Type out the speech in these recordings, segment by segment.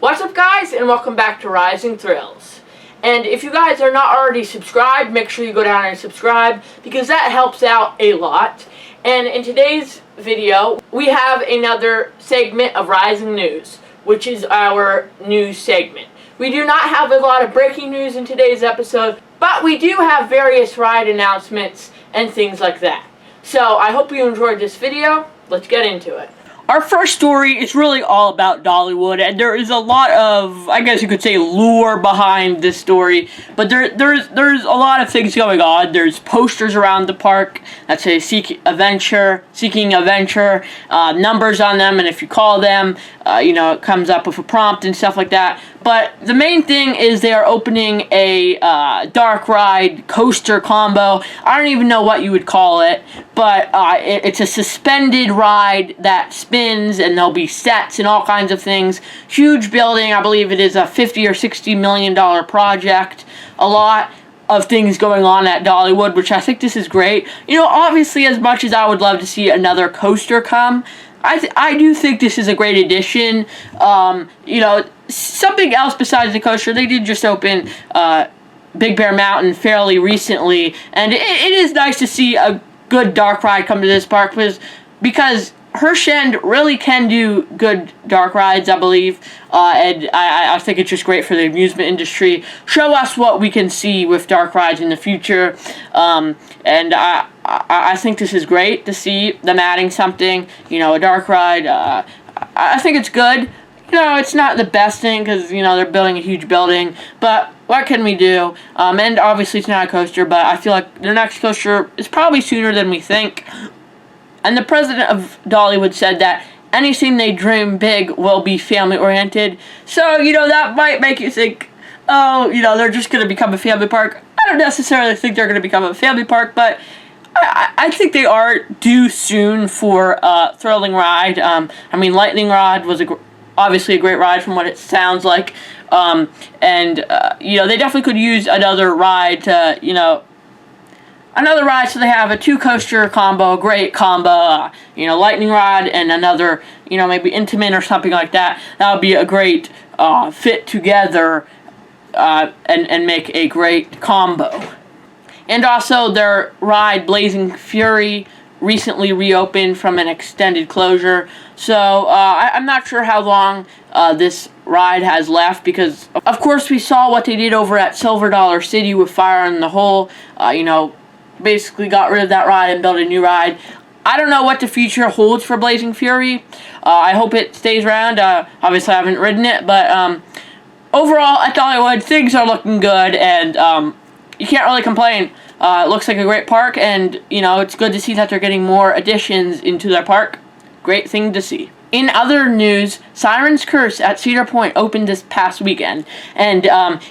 What's up, guys, and welcome back to Rising Thrills. And if you guys are not already subscribed, make sure you go down and subscribe because that helps out a lot. And in today's video, we have another segment of Rising News, which is our news segment. We do not have a lot of breaking news in today's episode, but we do have various ride announcements and things like that. So I hope you enjoyed this video. Let's get into it. Our first story is really all about Dollywood, and there is a lot of, I guess you could say, lore behind this story, but there's a lot of things going on. There's posters around the park that say seeking adventure, numbers on them, and if you call them, it comes up with a prompt and stuff like that. But the main thing is they are opening a dark ride coaster combo. I don't even know what you would call it, but it's a suspended ride that spins, and there'll be sets and all kinds of things. Huge building. I believe it is a $50 or $60 million project. A lot of things going on at Dollywood, which I think this is great. Obviously, as much as I would love to see another coaster come, I do think this is a great addition. Something else besides the coaster, they did just open Big Bear Mountain fairly recently, and it is nice to see a good dark ride come to this park because Hershend really can do good dark rides, I believe, and I think it's just great for the amusement industry. Show us what we can see with dark rides in the future, and I think this is great to see them adding something, a dark ride. I think it's good. It's not the best thing because, they're building a huge building, but what can we do? And obviously it's not a coaster, but I feel like their next coaster is probably sooner than we think. And the president of Dollywood said that anything they dream big will be family-oriented. So, that might make you think, they're just going to become a family park. I don't necessarily think they're going to become a family park, but I think they are due soon for a thrilling ride. Lightning Rod was obviously a great ride from what it sounds like. They definitely could use another ride to, another ride so they have a two-coaster combo, a great combo, Lightning Rod and another, maybe Intamin or something like that. That would be a great fit together and make a great combo. And also their ride, Blazing Fury, recently reopened from an extended closure. So I'm not sure how long this ride has left because, of course, we saw what they did over at Silver Dollar City with Fire in the Hole. Basically got rid of that ride and built a new ride. I don't know what the future holds for Blazing Fury. I hope it stays around. Obviously, I haven't ridden it, but overall, at Dollywood, things are looking good, and you can't really complain. It looks like a great park, and, it's good to see that they're getting more additions into their park. Great thing to see. In other news, Siren's Curse at Cedar Point opened this past weekend, and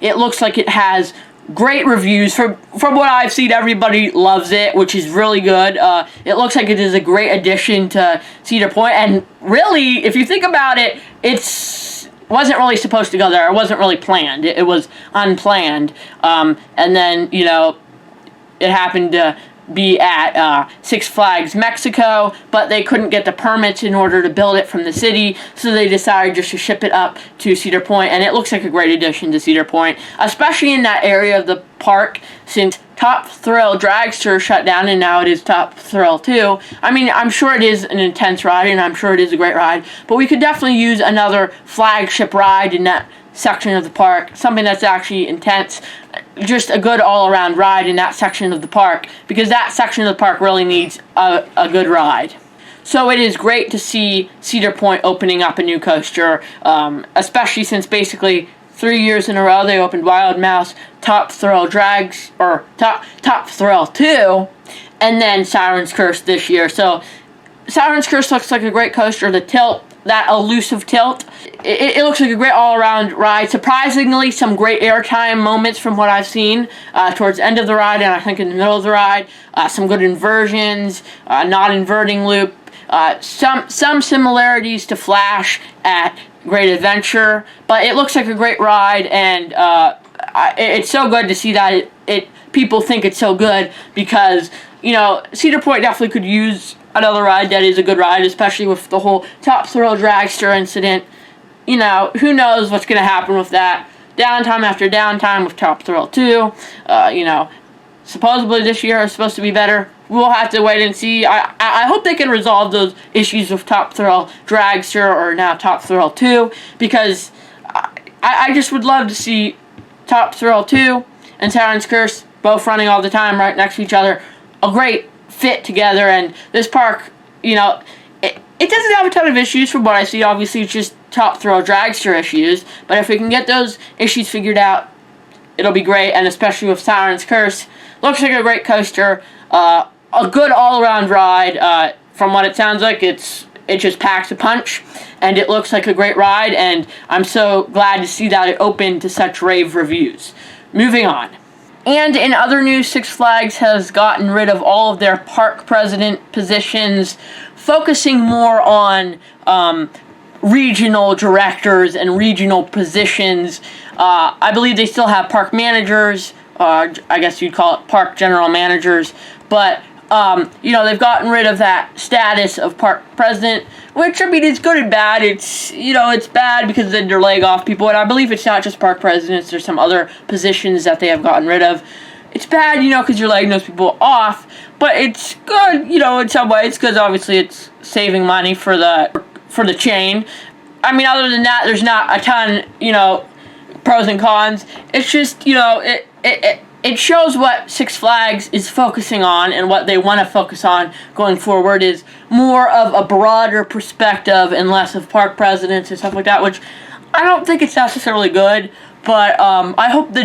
it looks like it has great reviews. From what I've seen, everybody loves it, which is really good. It looks like it is a great addition to Cedar Point, and really, if you think about it, wasn't really supposed to go there. It wasn't really planned. It was unplanned. And then, it happened to be at Six Flags Mexico, but they couldn't get the permits in order to build it from the city, so they decided just to ship it up to Cedar Point, and it looks like a great addition to Cedar Point, especially in that area of the park, since Top Thrill Dragster shut down, and now it is Top Thrill 2. I'm sure it is an intense ride, and I'm sure it is a great ride, but we could definitely use another flagship ride in that section of the park, something that's actually intense, just a good all-around ride in that section of the park, because that section of the park really needs a good ride. So it is great to see Cedar Point opening up a new coaster, especially since basically 3 years in a row they opened Wild Mouse, Top Thrill 2, and then Siren's Curse this year. So Siren's Curse looks like a great coaster. The tilt, that elusive tilt, it looks like a great all-around ride. Surprisingly, some great airtime moments from what I've seen towards the end of the ride, and I think in the middle of the ride. Some good inversions, not inverting loop. Some similarities to Flash at Great Adventure, but it looks like a great ride, and it's so good to see that people think it's so good because, Cedar Point definitely could use another ride that is a good ride, especially with the whole Top Thrill Dragster incident. you know, who knows what's going to happen with that. Downtime after downtime with Top Thrill 2. You know, supposedly this year is supposed to be better. We'll have to wait and see. I hope they can resolve those issues with Top Thrill Dragster or now Top Thrill 2, because I just would love to see Top Thrill 2 and Siren's Curse both running all the time right next to each other. A great fit together, and this park, you know, it doesn't have a ton of issues from what I see. Obviously, it's just Top Thrill Dragster issues, but if we can get those issues figured out, it'll be great, and especially with Siren's Curse. Looks like a great coaster, a good all-around ride. From what it sounds like, it just packs a punch, and it looks like a great ride, and I'm so glad to see that it opened to such rave reviews. Moving on. And in other news, Six Flags has gotten rid of all of their park president positions, focusing more on regional directors and regional positions. I believe they still have park managers, I guess you'd call it park general managers, but you know, they've gotten rid of that status of park president, which, I mean, it's good and bad. It's, you know, it's bad because then they're laying off people, and I believe it's not just park presidents. There's some other positions that they have gotten rid of. It's bad, you know, because you're laying those people off, but it's good, you know, in some ways, because obviously it's saving money for the chain. I mean, other than that, there's not a ton, you know, pros and cons. It's just, you know, it shows what Six Flags is focusing on, and what they want to focus on going forward is more of a broader perspective and less of park presidents and stuff like that, which I don't think it's necessarily good, but I hope the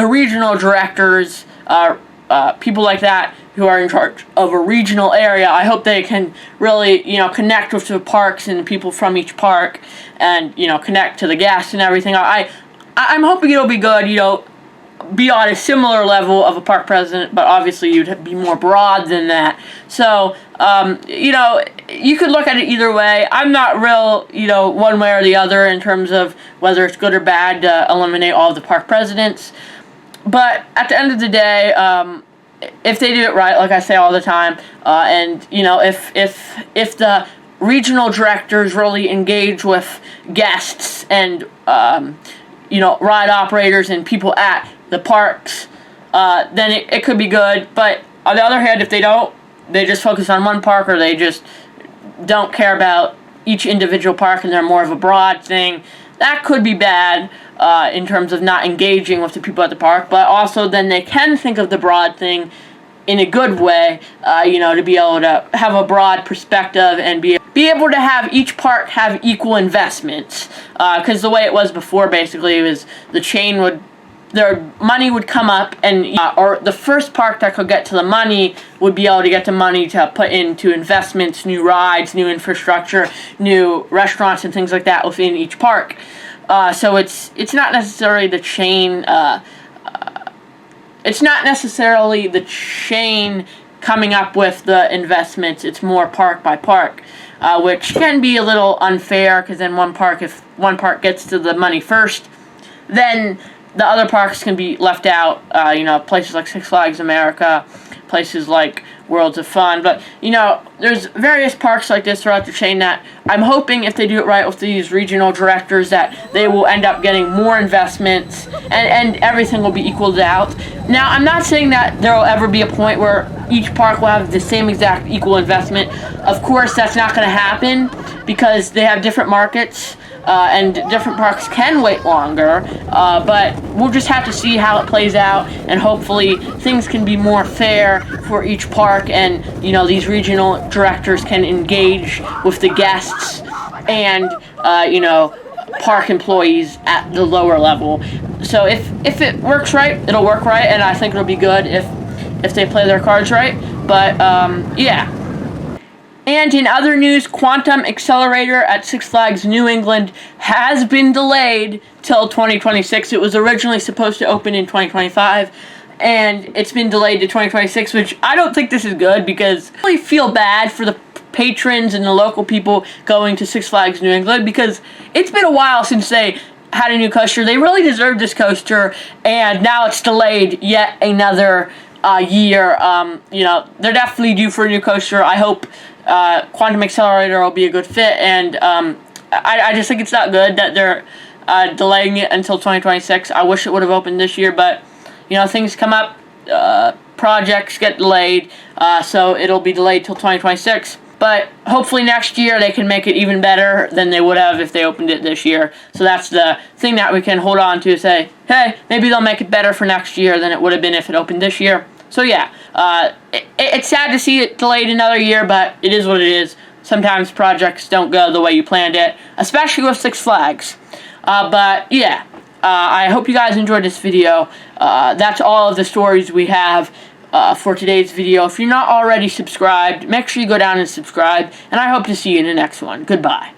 regional directors, people like that who are in charge of a regional area, I hope they can really, you know, connect with the parks and the people from each park, and, you know, connect to the guests and everything. I'm hoping it'll be good, you know, be on a similar level of a park president, but obviously you'd be more broad than that. So, you know, you could look at it either way. I'm not real, you know, one way or the other in terms of whether it's good or bad to eliminate all of the park presidents. But at the end of the day, if they do it right, like I say all the time, and, you know, if the regional directors really engage with guests and, you know, ride operators and people at the parks, then it could be good. But on the other hand, if they don't, they just focus on one park, or they just don't care about each individual park and they're more of a broad thing, that could be bad in terms of not engaging with the people at the park. But also then they can think of the broad thing in a good way, you know, to be able to have a broad perspective and be able to have each park have equal investments. Because the way it was before, basically, was the chain their money would come up, and or the first park that could get to the money would be able to get the money to put into investments, new rides, new infrastructure, new restaurants, and things like that within each park. So it's not necessarily the chain. It's not necessarily the chain coming up with the investments. It's more park by park, which can be a little unfair, because then if one park gets to the money first, then the other parks can be left out. You know, places like Six Flags America, places like Worlds of Fun. But, you know, there's various parks like this throughout the chain that I'm hoping, if they do it right with these regional directors, that they will end up getting more investments, and everything will be equaled out. Now, I'm not saying that there will ever be a point where each park will have the same exact equal investment. Of course, that's not going to happen, because they have different markets, and different parks can wait longer, but we'll just have to see how it plays out, and hopefully things can be more fair for each park, and, you know, these regional directors can engage with the guests and, you know, park employees at the lower level. So if it works right, it'll work right, and I think it'll be good if they play their cards right. But yeah. And in other news, Quantum Accelerator at Six Flags New England has been delayed till 2026. It was originally supposed to open in 2025, and it's been delayed to 2026, which I don't think this is good, because I really feel bad for the patrons and the local people going to Six Flags New England, because it's been a while since they had a new coaster. They really deserved this coaster, and now it's delayed yet another year. You know, they're definitely due for a new coaster. I hope Quantum Accelerator will be a good fit, and I just think it's not good that they're delaying it until 2026. I wish it would have opened this year, but you know, things come up, projects get delayed, so it'll be delayed till 2026. But hopefully next year they can make it even better than they would have if they opened it this year. So that's the thing that we can hold on to, say, hey, maybe they'll make it better for next year than it would have been if it opened this year. So yeah, it's sad to see it delayed another year, but it is what it is. Sometimes projects don't go the way you planned it, especially with Six Flags. But yeah, I hope you guys enjoyed this video. That's all of the stories we have for today's video. If you're not already subscribed, make sure you go down and subscribe, and I hope to see you in the next one. Goodbye.